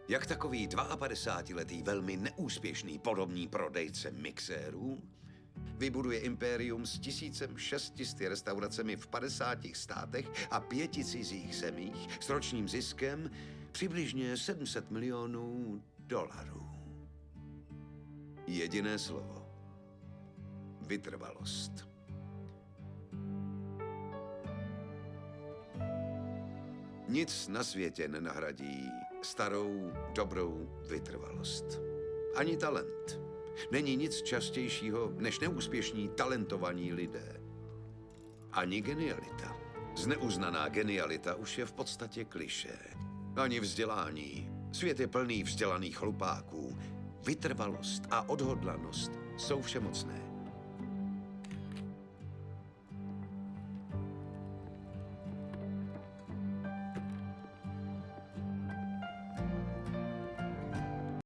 Jak takový 52letý velmi neúspěšný podobný prodejce mixérů vybuduje impérium s 1600 restauracemi v 50 státech a 5 cizích zemích s ročním ziskem přibližně 700 milionů dolarů. Jediné slovo. Vytrvalost. Nic na světě nenahradí starou, dobrou vytrvalost. Ani talent. Není nic častějšího než neúspěšní, talentovaní lidé. Ani genialita. Zneuznaná genialita už je v podstatě klišé. Ani vzdělání. Svět je plný vzdělaných hlupáků. Vytrvalost a odhodlanost jsou všemocné.